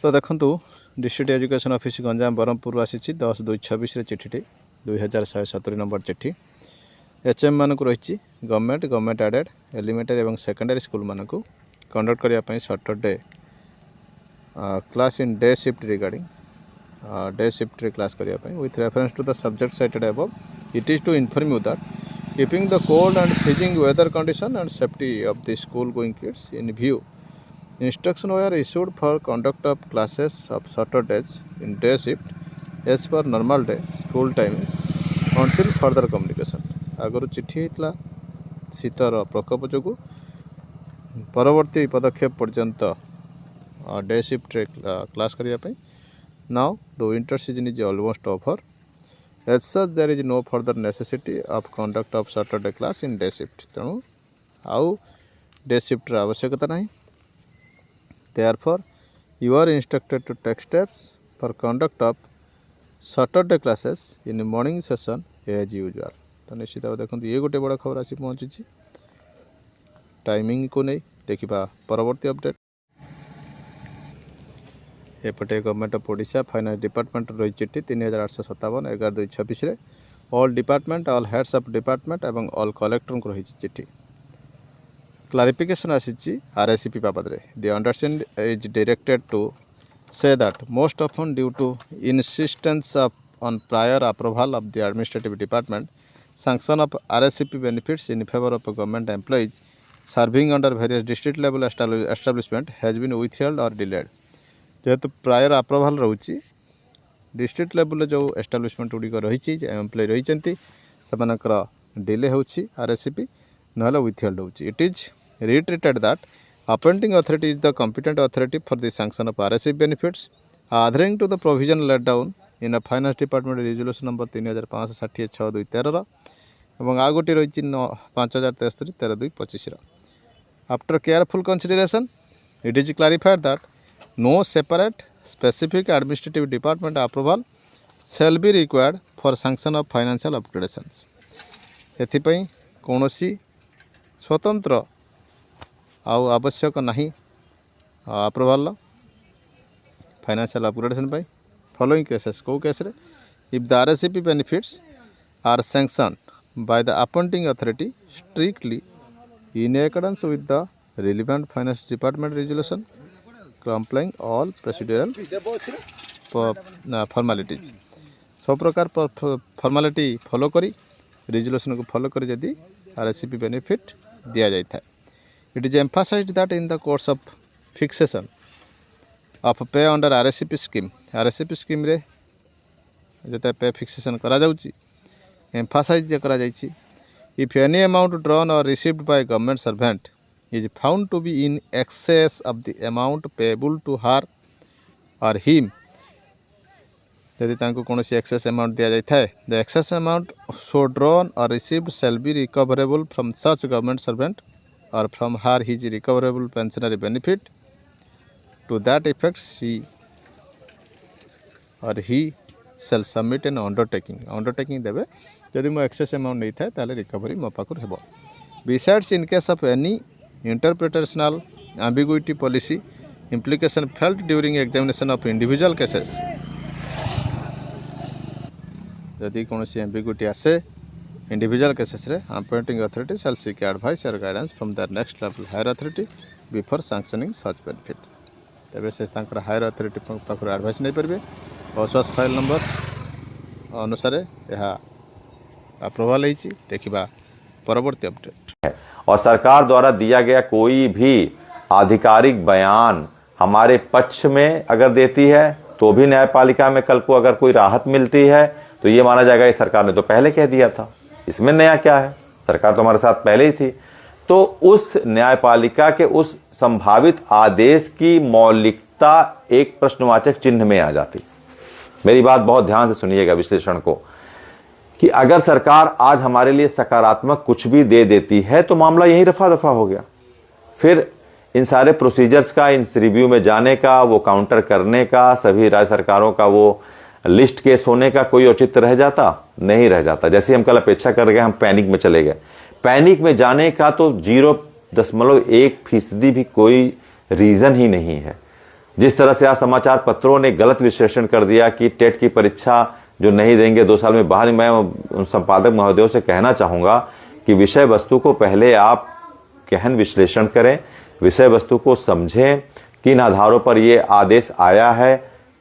तो देखु district education office Ganjam Brahmapur आसी 10/2/26 चिठीटी 2170 नंबर चिठी एचएम मान को रही गवर्नमेंट एडेड एलिमेंटरी और सेकेंडरी स्कूल मान को कंडक्ट करने Saturday class in day shift regarding day shift class करने with reference to the subject cited above it is to inform you that keeping the cold and freezing weather condition and safety of the school going kids in view instruction were issued for conduct of classes of Saturdays in day shift as per normal day school time until further communication आगर चिठी होता शीतर प्रकोप जो परवर्ती पदक्षेप पर्यंत day shift class करने now the winter season is almost over as such there is no further necessity of conduct of Saturday class in day shift तेणु आउ डे शिफ्ट आवश्यकता नहीं Therefore, you are instructed to take steps for conduct of Saturday classes in the morning session as usual. तो निश्चित भाव देखो ये गोटे बड़ा खबर आसी पहुँची टाइमिंग को नहीं देखा परवर्ती अपडेट एपटे government of Odisha finance department रही चिठी 3857 11/2/26 all department all heads of department एवं ऑल कलेक्टर को रही चिठी क्लारिफिकेशन आसी आरएससीपी बाबद the understand is directed to say that most often due to insistence of on prior approval of the administrative department sanction of RSCP benefits in favour of government employees serving under various district level establishment has been withheld और delayed जेहेतु prior approval रोची district level जो establishment गुड़िक रही employ रही delay होची आरएससीपी ना withheld होची it is reiterated that appointing authority is the competent authority for the sanction of RSC benefits adhering to the provision laid down in a finance department resolution number 3560/6/2013 এবং আগোটি রয়েছে 5063 13/2/25 after careful consideration it is clarified that no separate specific administrative department approval shall be required for sanction of financial upgradations एथिपई कोनोसी स्वतंत्र आउ आवश्यक नहीं approval financial upgradation पाई following cases को case रे if the RSCP benefits are sanctioned by the appointing authority strictly in accordance with the relevant finance department resolution complying all procedural formalities सब प्रकार फॉर्मेलिटी फॉलो करी resolution को follow करी यदि आरएससीपी benefit दिया जाता है It is emphasized that in the course of fixation of pay under RSCP scheme रे जते पे fixation करा जाउची emphasize करा जाइची if any amount drawn or received by government servant is found to be in excess of the amount payable to her or him यदि तांको कोनोसी excess amount दिया जाय थाए the excess amount so drawn or received shall be recoverable from such government servant or from her his recoverable pensionary benefit to that effect she or he shall submit an undertaking देवे यदि मो excess amount नहीं था ताले recovery मो पाखर हेबो besides in case of any interpretational ambiguity policy implication felt during examination of individual cases यदि कोनोसी ambiguity आसे individual cases रे appointing authority shall seek advice or guidance from their next level higher authority before sanctioning such benefit तबे से तांकर higher authority पाखर advice नहीं परबे औसस file number अनुसार यह अप्रूवल होईची देखिबा परवर्ती अपडेट और सरकार द्वारा दिया गया कोई भी आधिकारिक बयान हमारे पक्ष में अगर देती है तो भी न्यायपालिका में कल को अगर कोई राहत मिलती है तो ये माना जाएगा कि सरकार ने तो पहले कह दिया था इसमें नया क्या है सरकार तो हमारे साथ पहले ही थी तो उस न्यायपालिका के उस संभावित आदेश की मौलिकता एक प्रश्नवाचक चिन्ह में आ जाती मेरी बात बहुत ध्यान से सुनिएगा विश्लेषण को कि अगर सरकार आज हमारे लिए सकारात्मक कुछ भी दे देती है तो मामला यही रफा दफा हो गया फिर इन सारे प्रोसीजर्स का इन रिव्यू में जाने का वो काउंटर करने का सभी राज्य सरकारों का वो लिस्ट केस होने का कोई औचित्य रह जाता नहीं रह जाता जैसे हम कल अपेक्षा कर गए हम पैनिक में चले गए पैनिक में जाने का तो 0.1% भी कोई रीजन ही नहीं है जिस तरह से आज समाचार पत्रों ने गलत विश्लेषण कर दिया कि टेट की परीक्षा जो नहीं देंगे 2 साल में बाहर, मैं उन संपादक महोदयों से कहना चाहूंगा कि विषय वस्तु को पहले आप गहन विश्लेषण करें, विषय वस्तु को समझें, किन आधारों पर ये आदेश आया है,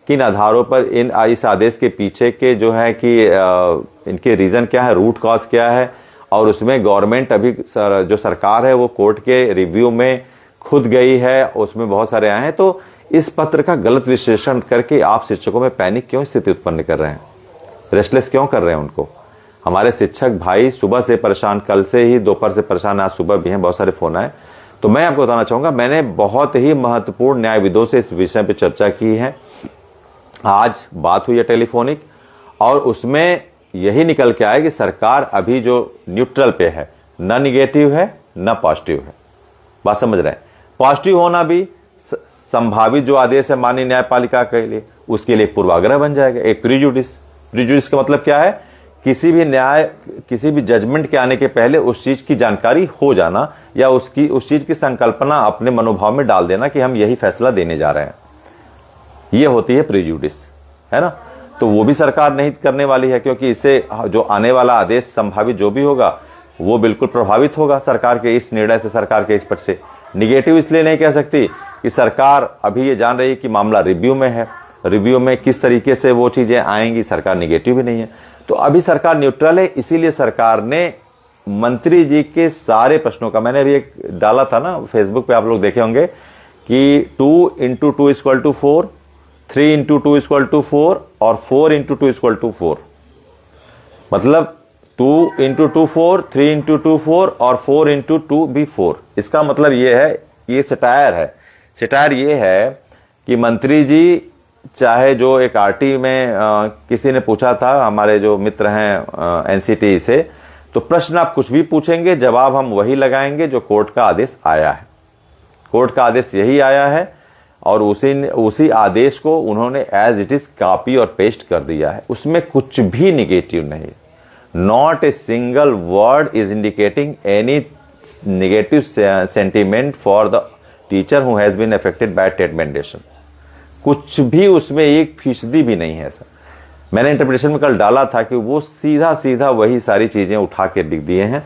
किन आधारों पर इस आदेश के पीछे के जो है कि इनके रीजन क्या है, रूट कॉज क्या है, और उसमें गवर्नमेंट अभी जो सरकार है वो कोर्ट के रिव्यू में खुद गई है, उसमें बहुत सारे आए हैं। तो इस पत्र का गलत विश्लेषण करके आप शिक्षकों में पैनिक क्यों स्थिति उत्पन्न कर रहे हैं, रेस्टलेस क्यों कर रहे हैं उनको? हमारे शिक्षक भाई सुबह से परेशान, कल से ही दोपहर से परेशान, आज सुबह भी हैं, बहुत सारे फोन आए। तो मैं आपको बताना चाहूंगा, मैंने बहुत ही महत्वपूर्ण न्यायविदों से इस विषय पर चर्चा की है। आज बात हुई है टेलीफोनिक, और उसमें यही निकल के आया कि सरकार अभी जो न्यूट्रल पे है, न निगेटिव है न पॉजिटिव है। बात समझ रहे हैं? पॉजिटिव होना भी संभावित जो आदेश है माननीय न्यायपालिका के लिए, उसके लिए पूर्वाग्रह बन जाएगा, एक प्रीजुडिस। प्रीजुडिस का मतलब क्या है? किसी भी जजमेंट के आने के पहले उस चीज की जानकारी हो जाना, या उस चीज की संकल्पना अपने मनोभाव में डाल देना कि हम यही फैसला देने जा रहे हैं। ये होती है प्रीजुडिस, है ना? तो वो भी सरकार नहीं करने वाली है, क्योंकि इससे जो आने वाला आदेश संभावित जो भी होगा वो बिल्कुल प्रभावित होगा सरकार के इस निर्णय से, सरकार के इस पट से। निगेटिव इसलिए नहीं कह सकती कि सरकार अभी ये जान रही है कि मामला रिव्यू में है, रिव्यू में किस तरीके से वो चीजें आएंगी, सरकार निगेटिव भी नहीं है। तो अभी सरकार न्यूट्रल है, इसीलिए सरकार ने मंत्री जी के सारे प्रश्नों का, मैंने अभी एक डाला था ना फेसबुक पे, आप लोग देखे होंगे कि 2 × 2 = 4, 3 × 2 = 4 और 4 × 2 = 4। मतलब 2 × 2 4, 3 × 2 4 और 4 × 2 भी 4। इसका मतलब ये है, ये सटायर है। सटायर ये है कि मंत्री जी, चाहे जो एक आरटी में किसी ने पूछा था, हमारे जो मित्र हैं एनसीटी से, तो प्रश्न आप कुछ भी पूछेंगे, जवाब हम वही लगाएंगे जो कोर्ट का आदेश आया है। कोर्ट का आदेश यही आया है, और उसी आदेश को उन्होंने एज इट इज कॉपी और पेस्ट कर दिया है। उसमें कुछ भी निगेटिव नहीं, not a single word is indicating any negative sentiment for the teacher who has been affected by TET mandation. कुछ भी उसमें 1% भी नहीं है सर। मैंने इंटरप्रिटेशन में कल डाला था कि वो सीधा सीधा वही सारी चीजें उठा के लिख दिए हैं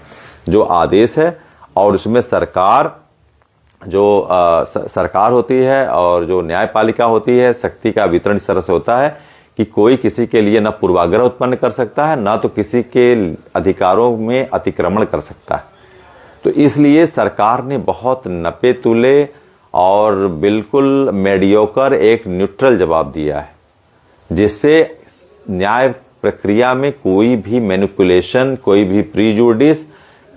जो आदेश है, और उसमें सरकार जो सरकार होती है और जो न्यायपालिका होती है, शक्ति का वितरण इस तरह से होता है कि कोई किसी के लिए न पूर्वाग्रह उत्पन्न कर सकता है, ना तो किसी के अधिकारों में अतिक्रमण कर सकता है। तो इसलिए सरकार ने बहुत नपे तुले और बिल्कुल मेडियोकर एक न्यूट्रल जवाब दिया है, जिससे न्याय प्रक्रिया में कोई भी मैनिपुलेशन, कोई भी प्रीजुडिस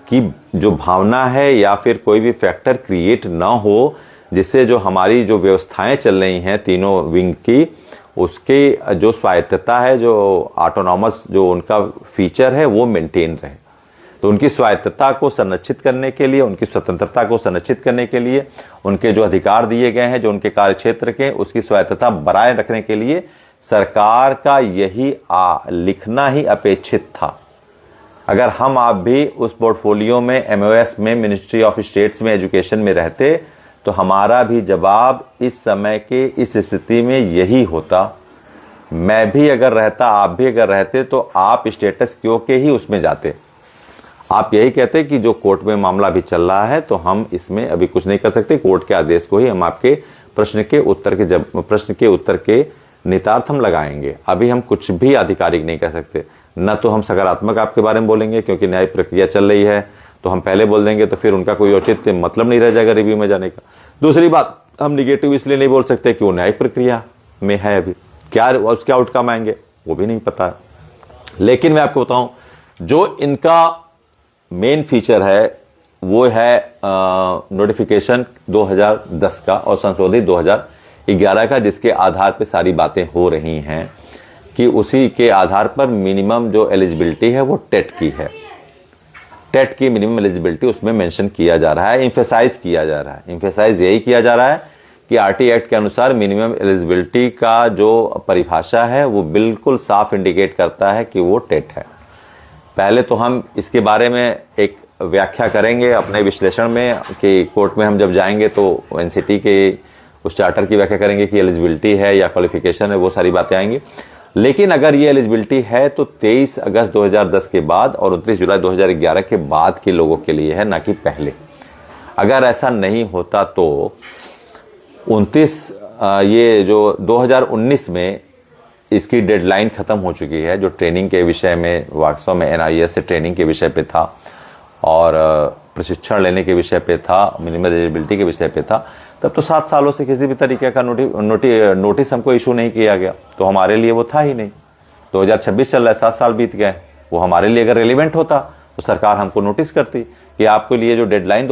की जो भावना है या फिर कोई भी फैक्टर क्रिएट ना हो, जिससे जो हमारी जो व्यवस्थाएं चल रही हैं तीनों विंग की, उसके जो स्वायत्तता है, जो ऑटोनॉमस जो उनका फीचर है, वो मेंटेन रहे। तो उनकी स्वायत्तता को संरक्षित करने के लिए, उनकी स्वतंत्रता को संरक्षित करने के लिए, उनके जो अधिकार दिए गए हैं जो उनके कार्यक्षेत्र के, उसकी स्वायत्तता बनाए रखने के लिए सरकार का यही लिखना ही अपेक्षित था। अगर हम आप भी उस पोर्टफोलियो में, एमओएस में, मिनिस्ट्री ऑफ स्टेट्स में, एजुकेशन में रहते, तो हमारा भी जवाब इस समय के इस स्थिति में यही होता। मैं भी अगर रहता, आप भी अगर रहते, तो आप स्टेटस क्यों के ही उसमें जाते। आप यही कहते कि जो कोर्ट में मामला भी चल रहा है, तो हम इसमें अभी कुछ नहीं कर सकते, कोर्ट के आदेश को ही हम आपके प्रश्न के उत्तर के निहितार्थ हम लगाएंगे। अभी हम कुछ भी आधिकारिक नहीं कह सकते। न तो हम सकारात्मक आपके बारे में बोलेंगे, क्योंकि न्याय प्रक्रिया चल रही है, तो हम पहले बोल देंगे तो फिर उनका कोई औचित्य मतलब नहीं रह जाएगा रिव्यू में जाने का। दूसरी बात, हम निगेटिव इसलिए नहीं बोल सकते कि वो न्याय प्रक्रिया में है, अभी क्या उसके आउटकम आएंगे वो भी नहीं पता है। लेकिन मैं आपको बताऊं, जो इनका मेन फीचर है वो है नोटिफिकेशन 2010 का और संशोधित 2011 का, जिसके आधार पर सारी बातें हो रही हैं कि उसी के आधार पर मिनिमम जो एलिजिबिलिटी है वो टेट की है। टेट की मिनिमम एलिजिबिलिटी उसमें मेंशन किया जा रहा है, एम्फेसाइज किया जा रहा है। एम्फेसाइज यही किया जा रहा है कि आरटी एक्ट के अनुसार मिनिमम एलिजिबिलिटी का जो परिभाषा है वो बिल्कुल साफ इंडिकेट करता है कि वो टेट है। पहले तो हम इसके बारे में एक व्याख्या करेंगे अपने विश्लेषण में कि कोर्ट में हम जब जाएंगे तो एनसीटी के उस चार्टर की व्याख्या करेंगे कि एलिजिबिलिटी है या क्वालिफिकेशन है, वो सारी बातें आएंगी। लेकिन अगर ये एलिजिबिलिटी है तो 23 अगस्त 2010 के बाद और 29 जुलाई 2011 के बाद के लोगों के लिए है, ना कि पहले। अगर ऐसा नहीं होता तो 29 ये जो 2019 में इसकी डेडलाइन खत्म हो चुकी है, जो ट्रेनिंग के विषय में वास्तव में NIS से ट्रेनिंग के विषय पे था और प्रशिक्षण लेने के विषय पे था, मिनिमम एलिजिबिलिटी के विषय पे था। तब तो 7 सालों से किसी भी तरीके का नोटिस हमको इशू नहीं किया गया, तो हमारे लिए वो था ही नहीं। 2026 चल रहा है, 7 साल बीत गए। वो हमारे लिए अगर रेलिवेंट होता तो सरकार हमको नोटिस करती कि आपके लिए जो डेडलाइन